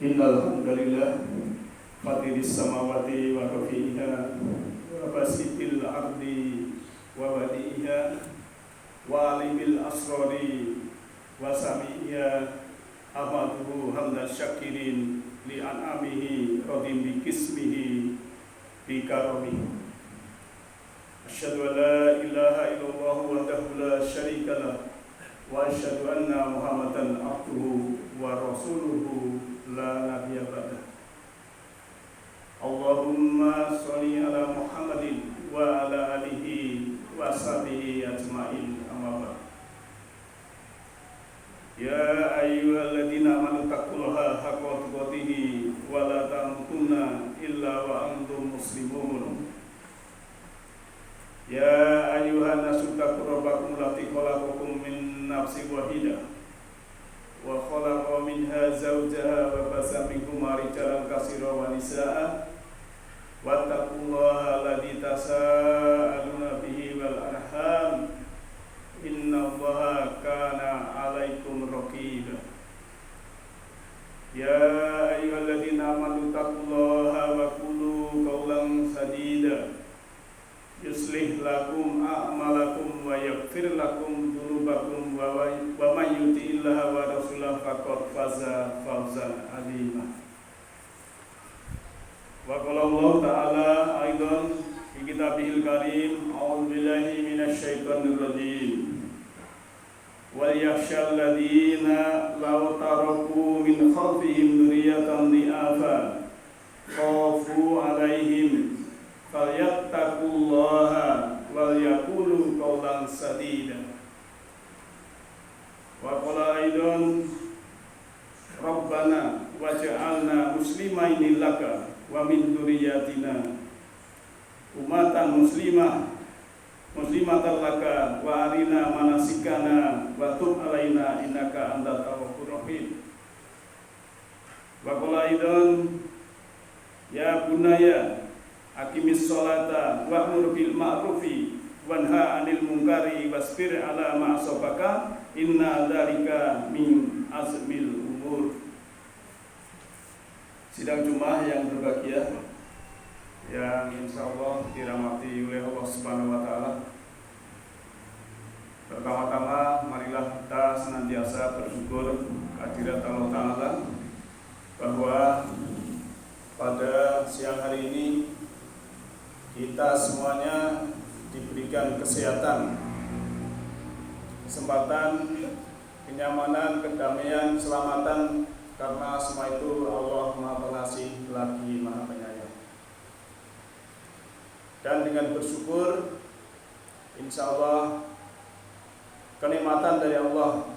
Innal hamdalillah fatiris samawati wa rafi'iha wa basitil ardi wa wadi'iha wa alimil asrari wa sami'iha ahmaduhu hamdan syakirin li an'amihi radim bi kismihi bi karamihi. Asyhadu an la ilaha illallah wahdahu la syarika lah wa asyhadu anna Muhammadan abduhu wa rasuluhu la nabiyya ba'dah. Allahumma sholli ala Muhammadin wa ala alihi wa sahbihi ajma'in, amma ba'd. Ya ayyuhalladzina amanu taqullaha haqqa tuqatih wa la tamutunna illa wa antum muslimun. Ya ayyuhan nasu taqu rabbakum allati khalaqakum min nafsin wahidah wa khalaqa minha zawjaha wa basa minhuma rijalan katsiran wa nisaa'a wattaqullaha alladzi tasaaluna bihi wal arham innallaha kana 'alaikum raqiba. Ya ayyuhalladzina amanu taqullaha wa qulu qawlan sadida yuslih lakum a'malakum wa yaghfir lakum dzunubakum wa may yuti'illaha wa rasulahu faqad faza fawzan 'azima. Wa qala Allah ta'ala aidan fi kitabihil karim, a'udzu billahi minasyaitonir rajim. Wal yakhshal ladzina law taraku min khalfihim dzurriyyatan dhi'afa khafu 'alaihim falyattaqullaha wal yaqulu qawlan sadida. Wa qala aidan rabbana waj'alna muslimaini laka wa min dzurriyyatina ummatan muslimatan laka wa arina manasikana wa tub alaina innaka antat tawwabur rahim. Wa qala aidan ya bunayya aqimis sholata wa'mur bil ma'rufi wanha 'anil munkari wasbir 'ala ma asabaka inna dzalika min azmil umur. Sidang Jumat yang berbahagia, yang insyaallah dirahmati oleh Allah Subhanahu wa taala. Pertama-tama marilah kita senantiasa bersyukur kehadirat Allah taala bahwa pada siang hari ini kita semuanya diberikan kesehatan, kesempatan, kenyamanan, kedamaian, keselamatan, karena semua itu Allah Maha Pengasih lagi Maha Penyayang. Dan dengan bersyukur, insya Allah kenikmatan dari Allah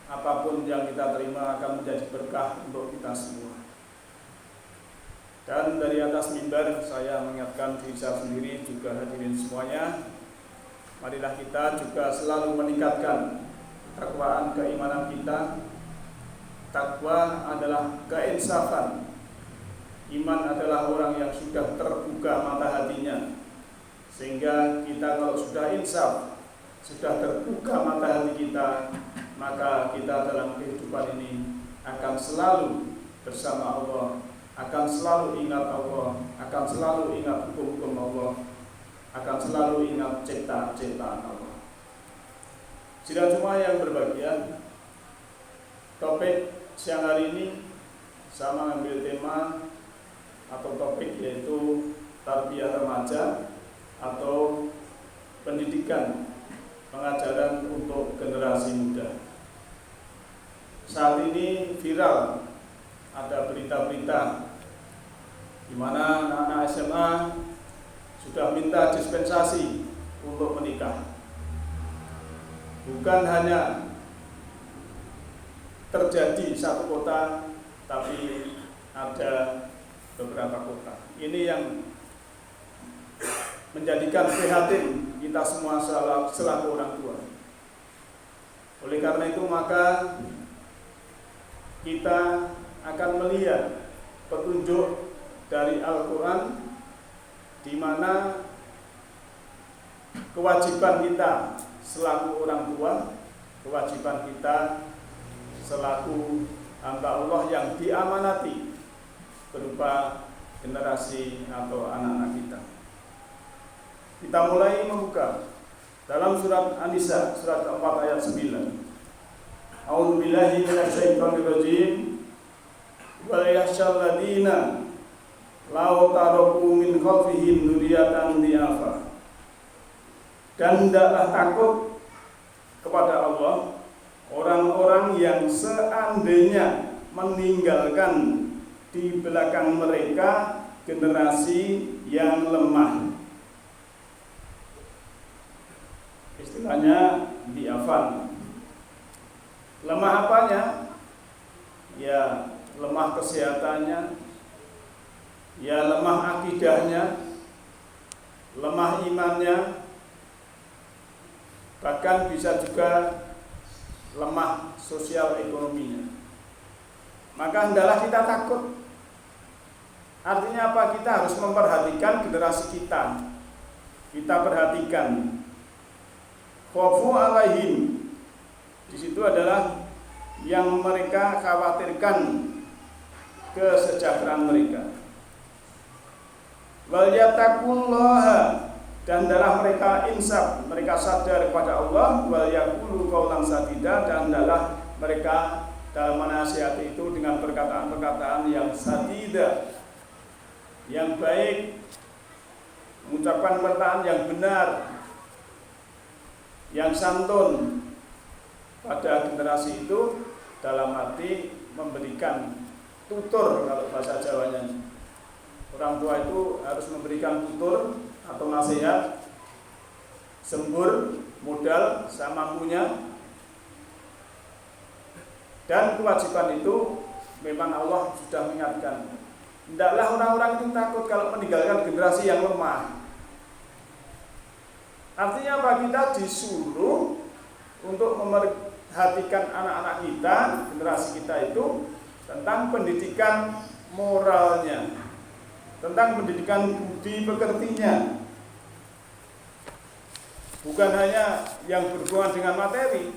apapun yang kita terima akan menjadi berkah untuk kita semua. Dan dari atas mimbar saya mengingatkan diri saya sendiri, juga hadirin semuanya, marilah kita juga selalu meningkatkan takwaan keimanan kita. Takwa adalah keinsafan. Iman adalah orang yang sudah terbuka mata hatinya, sehingga kita kalau sudah insaf, sudah terbuka mata hati kita, maka kita dalam kehidupan ini akan selalu bersama Allah, akan selalu ingat Allah, akan selalu ingat hukum-hukum Allah, akan selalu ingat ciptaan-ciptaan Allah. Sidang Jumat yang berbahagia, topik siang hari ini saya mengambil tema atau topik yaitu tarbiyah remaja atau pendidikan pengajaran untuk generasi muda. Saat ini viral ada berita-berita di mana anak-anak SMA sudah minta dispensasi untuk menikah. Bukan hanya terjadi satu kota, tapi ada beberapa kota. Ini yang menjadikan prihatin kita semua selaku orang tua. Oleh karena itu maka kita akan melihat petunjuk dari Al-Quran, di mana kewajiban kita selaku orang tua, kewajiban kita selaku hamba Allah yang diamanati berupa generasi atau anak-anak kita. Kita mulai membuka dalam surat An-Nisa surat 4 ayat 9. A'udzubillahi minasyaitonirrajim. Wal yakhshal ladina law taraku min khalfihim dzurriyyatan dhi'afa. Dan hendaklah takut kepada Allah orang-orang yang seandainya meninggalkan di belakang mereka generasi yang lemah. Istilahnya diafan. Lemah apanya? Ya, lemah kesehatannya, ya lemah akidahnya, lemah imannya, bahkan bisa juga lemah sosial ekonominya. Maka hendaklah kita takut. Artinya apa? Kita harus memperhatikan generasi kita. Kita perhatikan. Khawfu alaihim. Di situ adalah yang mereka khawatirkan kesejahteraan mereka. Wal yattaqullaha, dan adalah mereka insaf, mereka sadar kepada Allah. Wal yaqulu qaulan sadida, dan adalah mereka dalam menasihati itu dengan perkataan-perkataan yang sadida, yang baik, mengucapkan perkataan yang benar, yang santun pada generasi itu, dalam arti memberikan tutur kalau bahasa Jawanya. Orang tua itu harus memberikan tutur atau nasihat sembur, modal, semampunya. Dan kewajiban itu memang Allah sudah mengingatkan. Hendaklah orang-orang itu takut kalau meninggalkan generasi yang lemah. Artinya apa? Kita disuruh untuk memperhatikan anak-anak kita, generasi kita itu, tentang pendidikan moralnya, tentang pendidikan budi pekertinya. Bukan hanya yang berhubungan dengan materi.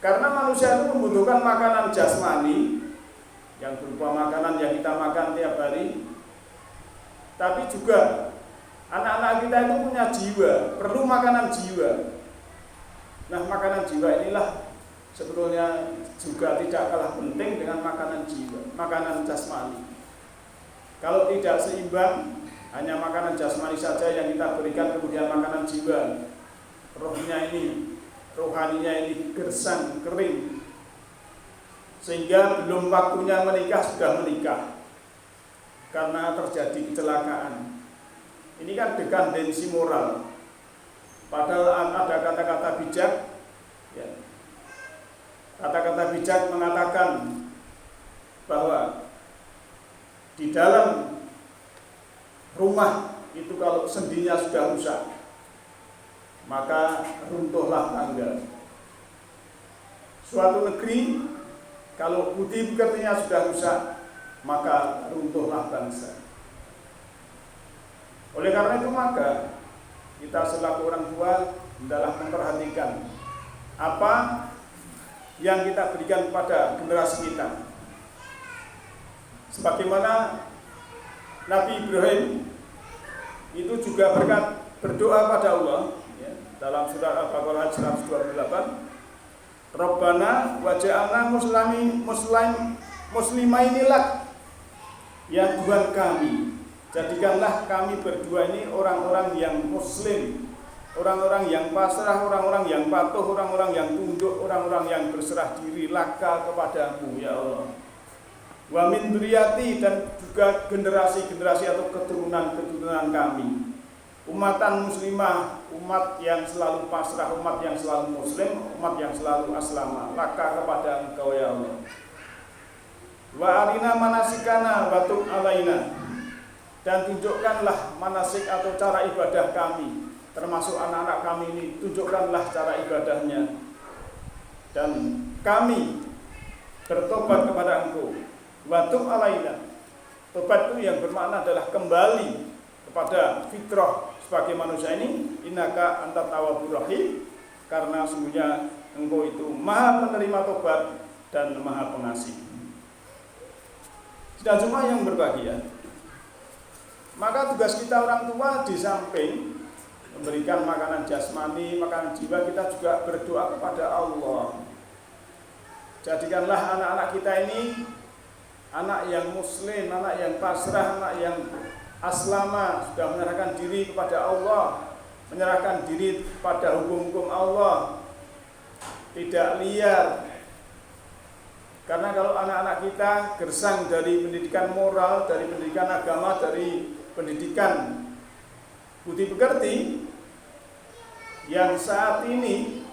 Karena manusia itu membutuhkan makanan jasmani, yang berupa makanan yang kita makan tiap hari. Tapi juga anak-anak kita itu punya jiwa, perlu makanan jiwa. Nah, makanan jiwa inilah sebetulnya juga tidak kalah penting dengan makanan jiwa, makanan jasmani. Kalau tidak seimbang, hanya makanan jasmani saja yang kita berikan, kemudian makanan jiwa, rohnya ini, rohaninya ini gersang, kering, sehingga belum waktunya menikah sudah menikah karena terjadi kecelakaan. Ini kan dekandensi moral. Padahal ada kata-kata bijak, ya. Kata-kata bijak mengatakan bahwa di dalam rumah itu kalau sendinya sudah rusak, maka runtuhlah tangga. Suatu negeri kalau budi pekertinya sudah rusak, maka runtuhlah bangsa. Oleh karena itu maka kita selaku orang tua hendaklah memperhatikan apa yang kita berikan kepada generasi kita. Sebagaimana Nabi Ibrahim itu juga berdoa pada Allah, ya, dalam surat Al-Baqarah 128, Rabbana waj'alna muslimaini lak, ya Tuhan kami, jadikanlah kami berdua ini orang-orang yang muslim, orang-orang yang pasrah, orang-orang yang patuh, orang-orang yang tunduk, orang-orang yang berserah diri laka kepadamu, ya Allah. Wa min dzurriyyati, dan juga generasi-generasi atau keturunan-keturunan kami, umatan muslimah, umat yang selalu pasrah, umat yang selalu muslim, umat yang selalu aslama laka kepada Engkau, ya Allah. Wa arina manasikana wa tub alaina, dan tunjukkanlah manasik atau cara ibadah kami, termasuk anak-anak kami ini, tunjukkanlah cara ibadahnya, dan kami bertobat kepada Engkau. Wa tub alaina, tobat itu yang bermakna adalah kembali kepada fitrah sebagai manusia ini. Innaka antat tawwabur rahim, karena sungguhnya Engkau itu maha penerima tobat dan Maha Pengasih. Sudah cuma yang berbahagia. Maka tugas kita orang tua di samping memberikan makanan jasmani, makanan jiwa, kita juga berdoa kepada Allah. Jadikanlah anak-anak kita ini anak yang muslim, anak yang pasrah, anak yang aslama, sudah menyerahkan diri kepada Allah, menyerahkan diri pada hukum-hukum Allah, tidak liar. Karena kalau anak-anak kita gersang dari pendidikan moral, dari pendidikan agama, dari pendidikan budi pekerti yang saat ini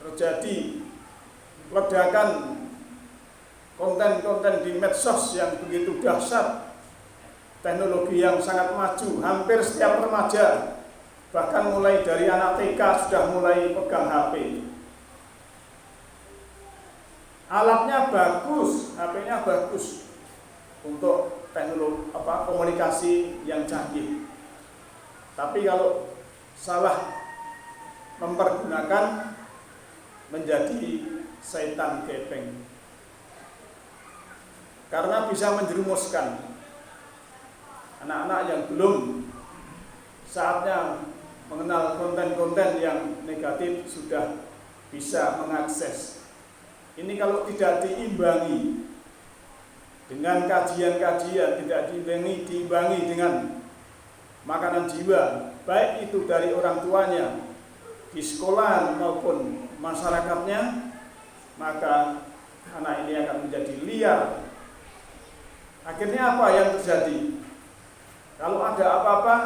terjadi ledakan konten-konten di medsos yang begitu dahsyat, teknologi yang sangat maju, hampir setiap remaja, bahkan mulai dari anak TK sudah mulai pegang HP. Alatnya bagus, HP-nya bagus untuk teknologi komunikasi yang canggih. Tapi kalau salah mempergunakan menjadi setan gepeng. Karena bisa menjerumuskan anak-anak yang belum saatnya mengenal konten-konten yang negatif sudah bisa mengakses. Ini kalau tidak diimbangi dengan kajian-kajian, tidak diimbangi dengan makanan jiwa, baik itu dari orang tuanya, di sekolah maupun masyarakatnya, maka anak ini akan menjadi liar. Akhirnya apa yang terjadi? Kalau ada apa-apa,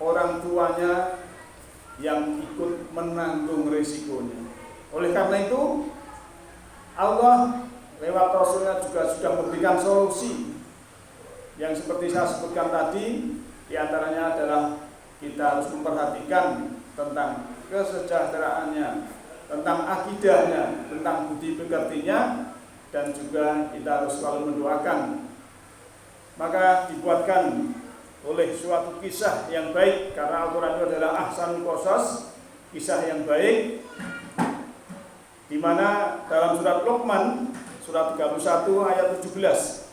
orang tuanya yang ikut menanggung risikonya. Oleh karena itu, Allah lewat Rasulnya juga sudah memberikan solusi yang seperti saya sebutkan tadi. Di antaranya adalah kita harus memperhatikan tentang kesejahteraannya, tentang akidahnya, tentang budi pekertinya, dan juga kita harus selalu mendoakan. Maka dibuatkan oleh suatu kisah yang baik, karena Al-Quran itu adalah ahsanul qasas, kisah yang baik, di mana dalam surat Luqman, surat 31 ayat 17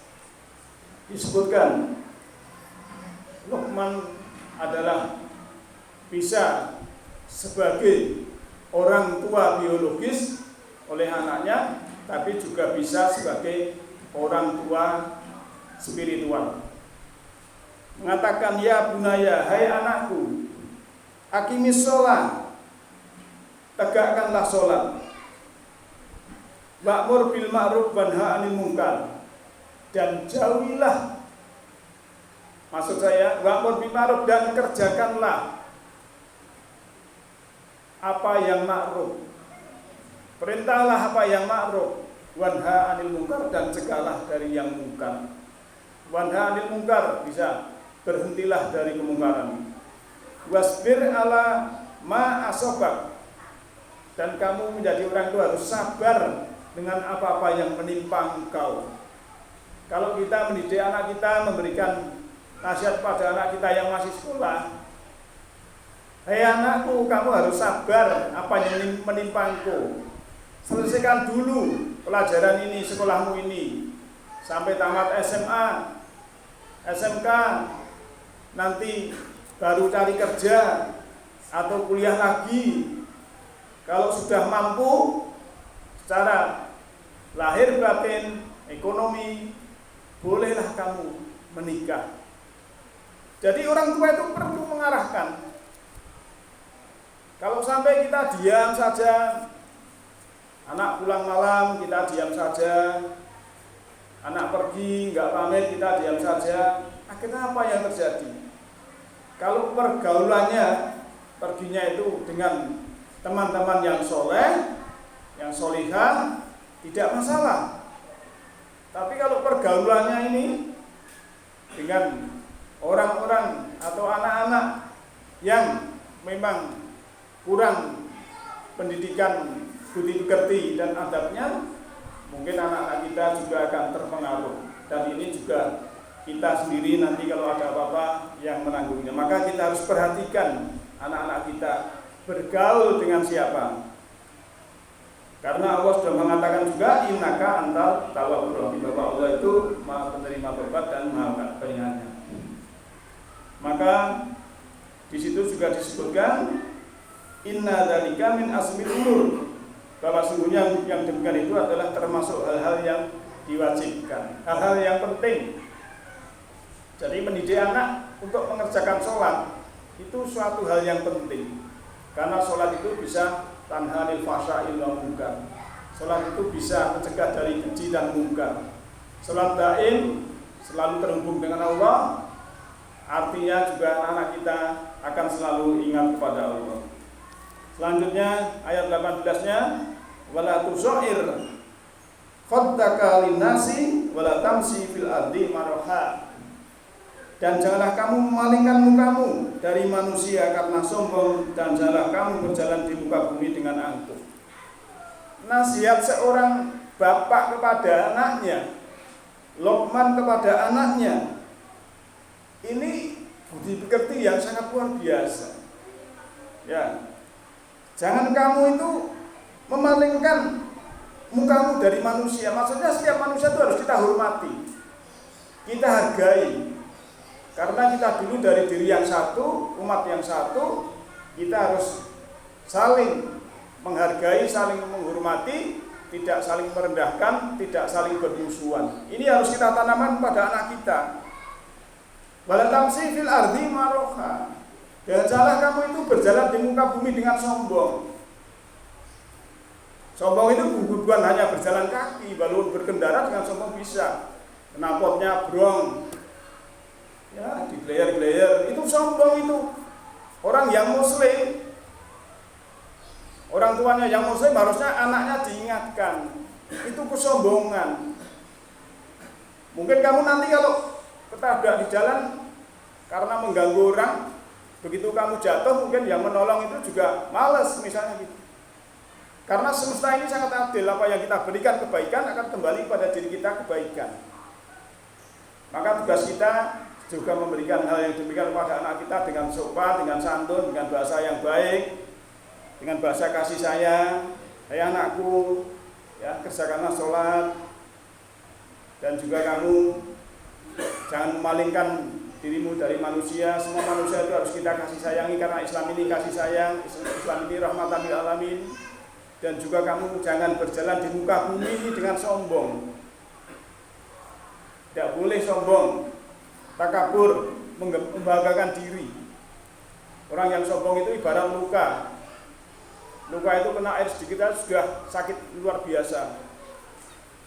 disebutkan Luqman adalah bisa sebagai orang tua biologis oleh anaknya, tapi juga bisa sebagai orang tua spiritual. Mengatakan, ya bunaya, hai anakku, aqimis sholat, tegakkanlah sholat, wa'mur bil ma'ruf wanha 'anil munkar, dan jauhilah, maksud saya wa'mur bil ma'ruf, dan kerjakanlah apa yang ma'ruf, perintahlah apa yang ma'ruf, wanha 'anil munkar, dan cegahlah dari yang munkar. Wanha 'anil munkar bisa berhentilah dari kemungkaran. Wasbir ala ma asobak, dan kamu menjadi orang tua harus sabar dengan apa-apa yang menimpa engkau. Kalau kita mendidik anak kita, memberikan nasihat pada anak kita yang masih sekolah, hei anakku, kamu harus sabar apa yang menimpa engkau. Selesaikan dulu pelajaran ini, sekolahmu ini, sampai tamat SMA, SMK, nanti baru cari kerja atau kuliah lagi. Kalau sudah mampu secara lahir batin, ekonomi, bolehlah kamu menikah. Jadi orang tua itu perlu mengarahkan. Kalau sampai kita diam saja, anak pulang malam kita diam saja, anak pergi nggak pamit kita diam saja, akhirnya apa yang terjadi? Kalau pergaulannya, perginya itu dengan teman-teman yang soleh, yang solihah, tidak masalah. Tapi kalau pergaulannya ini dengan orang-orang atau anak-anak yang memang kurang pendidikan budi pekerti dan adabnya, mungkin anak-anak kita juga akan terpengaruh. Dan ini juga kita sendiri nanti kalau ada apa-apa yang menanggungnya. Maka kita harus perhatikan anak-anak kita bergaul dengan siapa. Karena Allah sudah mengatakan juga innaka antal tawwabur rahim, bahwa Allah itu Maha penerima tobat dan Maha penyayang. Maka di situ juga disebutkan inna dzalika min azmil umur, bahwa sungguhnya yang demikian itu adalah termasuk hal-hal yang diwajibkan, hal-hal yang penting. Jadi mendidik anak untuk mengerjakan sholat itu suatu hal yang penting, karena sholat itu bisa tanha anil fahsya'i wal munkar. Sholat itu bisa mencegah dari keji dan munkar. Sholat daim selalu terhubung dengan Allah, artinya juga anak kita akan selalu ingat kepada Allah. Selanjutnya ayat 18-nya, wala tusair khaddaka linnasi wala tamsi fil ardi maraha. Dan janganlah kamu memalingkan mukamu dari manusia karena sombong, dan janganlah kamu berjalan di muka bumi dengan angkuh. Nasihat seorang bapak kepada anaknya, Luqman kepada anaknya, ini budi pekerti yang sangat luar biasa. Ya, jangan kamu itu memalingkan mukamu dari manusia. Maksudnya setiap manusia itu harus kita hormati, kita hargai. Karena kita dulu dari diri yang satu, umat yang satu, kita harus saling menghargai, saling menghormati, tidak saling merendahkan, tidak saling bermusuhan. Ini harus kita tanamkan pada anak kita. Wala tamsi fil ardi maraha. Dan janganlah kamu itu berjalan di muka bumi dengan sombong. Sombong itu bukan hanya berjalan kaki, lalu berkendara dengan sombong bisa. Knalpotnya brong, ya, digleyer-gleyer, itu sombong itu. Orang yang muslim, orang tuanya yang muslim harusnya anaknya diingatkan. Itu kesombongan. Mungkin kamu nanti kalau ketabrak di jalan karena mengganggu orang, begitu kamu jatuh mungkin yang menolong itu juga malas misalnya gitu. Karena semesta ini sangat adil, apa yang kita berikan kebaikan akan kembali pada diri kita kebaikan. Maka tugas kita juga memberikan hal yang demikian kepada anak kita dengan sopan, dengan santun, dengan bahasa yang baik, dengan bahasa kasih sayang. Hai anakku, ya, kerjakanlah sholat, dan juga kamu jangan memalingkan dirimu dari manusia. Semua manusia itu harus kita kasih sayangi, karena Islam ini kasih sayang, Islam ini rahmatan lil alamin. Dan juga kamu jangan berjalan di muka bumi ini dengan sombong. Tidak boleh sombong, takabur, membanggakan diri. Orang yang sombong itu ibarat luka. Luka itu kena air sedikit aja sudah sakit luar biasa.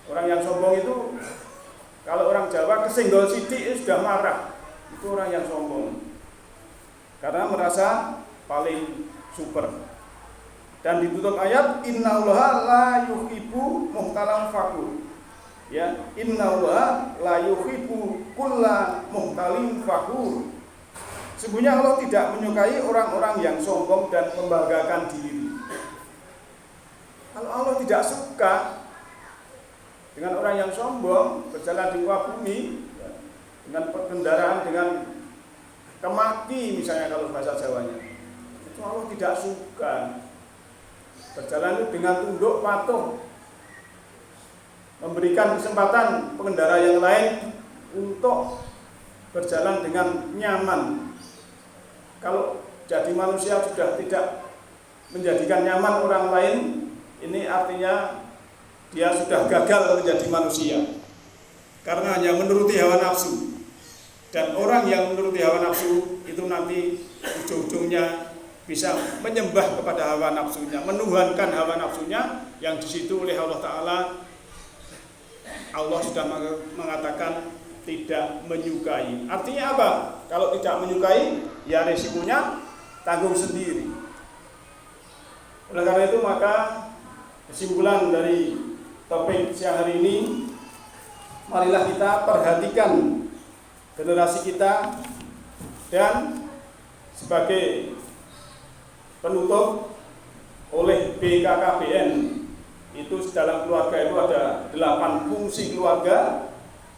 Orang yang sombong itu, kalau orang Jawa kesenggol sidik sudah marah. Itu orang yang sombong, karena merasa paling super. Dan ditutup ayat innallaha la yuhibbu muhtalan fakhur. Ya, innallaha la yuhibbu kulla muhtalin fakhur. Sesungguhnya Allah tidak menyukai orang-orang yang sombong dan membanggakan diri. Kalau Allah tidak suka dengan orang yang sombong, berjalan di muka bumi, ya, dengan kendaraan dengan kemaki misalnya kalau bahasa Jawanya, itu Allah tidak suka. Berjalan dengan tunduk patuh, memberikan kesempatan pengendara yang lain untuk berjalan dengan nyaman. Kalau jadi manusia sudah tidak menjadikan nyaman orang lain, ini artinya dia sudah gagal menjadi manusia, karena hanya menuruti hawa nafsu. Dan orang yang menuruti hawa nafsu itu nanti ujung-ujungnya bisa menyembah kepada hawa nafsunya, menuhankan hawa nafsunya, yang di situ oleh Allah Ta'ala, Allah sudah mengatakan tidak menyukai. Artinya apa? Kalau tidak menyukai, ya resikonya tanggung sendiri. Oleh karena itu maka kesimpulan dari topik siang hari ini, marilah kita perhatikan generasi kita, dan sebagai penutup oleh BKKBN itu dalam keluarga itu ada 8 fungsi keluarga.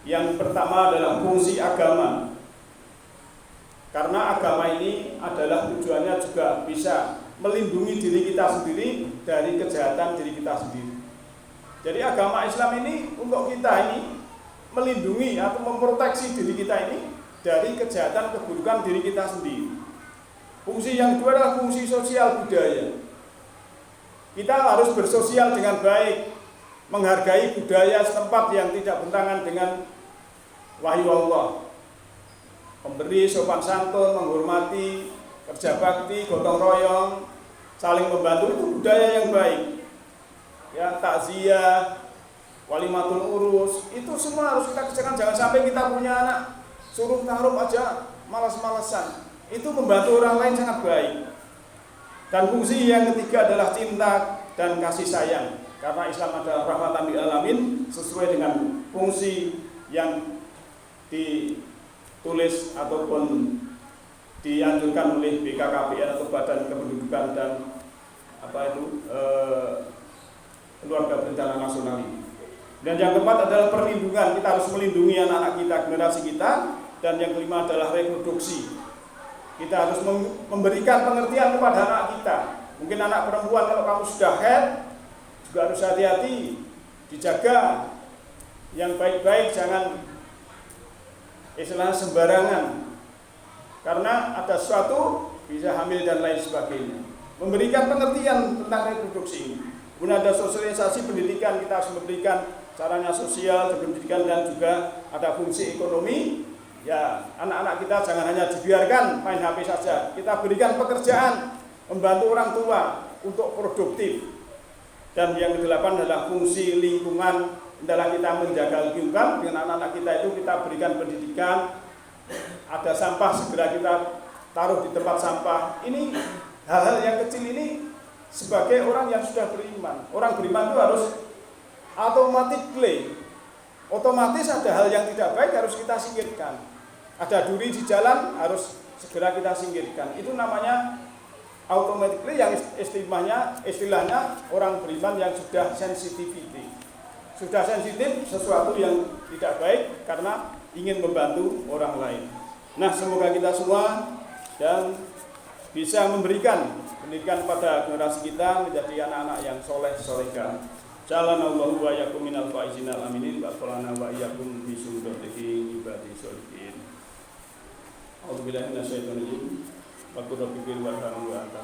Yang pertama adalah fungsi agama, karena agama ini adalah tujuannya juga bisa melindungi diri kita sendiri dari kejahatan diri kita sendiri. Jadi agama Islam ini untuk kita ini melindungi atau memproteksi diri kita ini dari kejahatan keburukan diri kita sendiri. Fungsi yang kedua adalah fungsi sosial budaya. Kita harus bersosial dengan baik, menghargai budaya setempat yang tidak bertentangan dengan wahyu Allah. Memberi sopan santun, menghormati, kerja bakti, gotong royong, saling membantu itu budaya yang baik. Ya, takziah, walimatul urus, itu semua harus kita kerjakan. Jangan sampai kita punya anak suruh taruh aja malas-malasan. Itu membantu orang lain sangat baik. Dan fungsi yang ketiga adalah cinta dan kasih sayang. Karena Islam adalah rahmatan lil alamin, sesuai dengan fungsi yang ditulis ataupun dianjurkan oleh BKKBN atau Badan Kependudukan dan Keluarga Berencana Nasional ini. Dan yang keempat adalah perlindungan. Kita harus melindungi anak-anak kita, generasi kita. Dan yang kelima adalah reproduksi. Kita harus memberikan pengertian kepada anak kita. Mungkin anak perempuan kalau kamu sudah haid juga harus hati-hati, dijaga yang baik-baik, jangan istilahnya sembarangan. Karena ada sesuatu bisa hamil dan lain sebagainya. Memberikan pengertian tentang reproduksi ini. Kemudian ada sosialisasi pendidikan, kita harus memberikan caranya sosial, pendidikan dan juga ada fungsi ekonomi. Ya, anak-anak kita jangan hanya dibiarkan main HP saja. Kita berikan pekerjaan, membantu orang tua untuk produktif. Dan yang kedelapan adalah fungsi lingkungan, adalah kita menjaga lingkungan dengan anak-anak kita itu kita berikan pendidikan. Ada sampah segera kita taruh di tempat sampah. Ini hal-hal yang kecil ini sebagai orang yang sudah beriman. Orang beriman itu harus otomatis ada hal yang tidak baik harus kita singkirkan. Ada duri di jalan harus segera kita singkirkan. Itu namanya automatically, yang istilahnya orang beriman yang sudah sensitivity. Sudah sensitif sesuatu yang tidak baik karena ingin membantu orang lain. Nah, semoga kita semua dan bisa memberikan pendidikan pada generasi kita menjadi anak-anak yang soleh solehah. Jalanallahu wa iyyakum minal faizinal aminin wa qulana wa iyyakum bi sudatihi ibadi sholihin. A'udzubillahi minasyaitonir rajim. Wa qul rabbi bil warham wa anta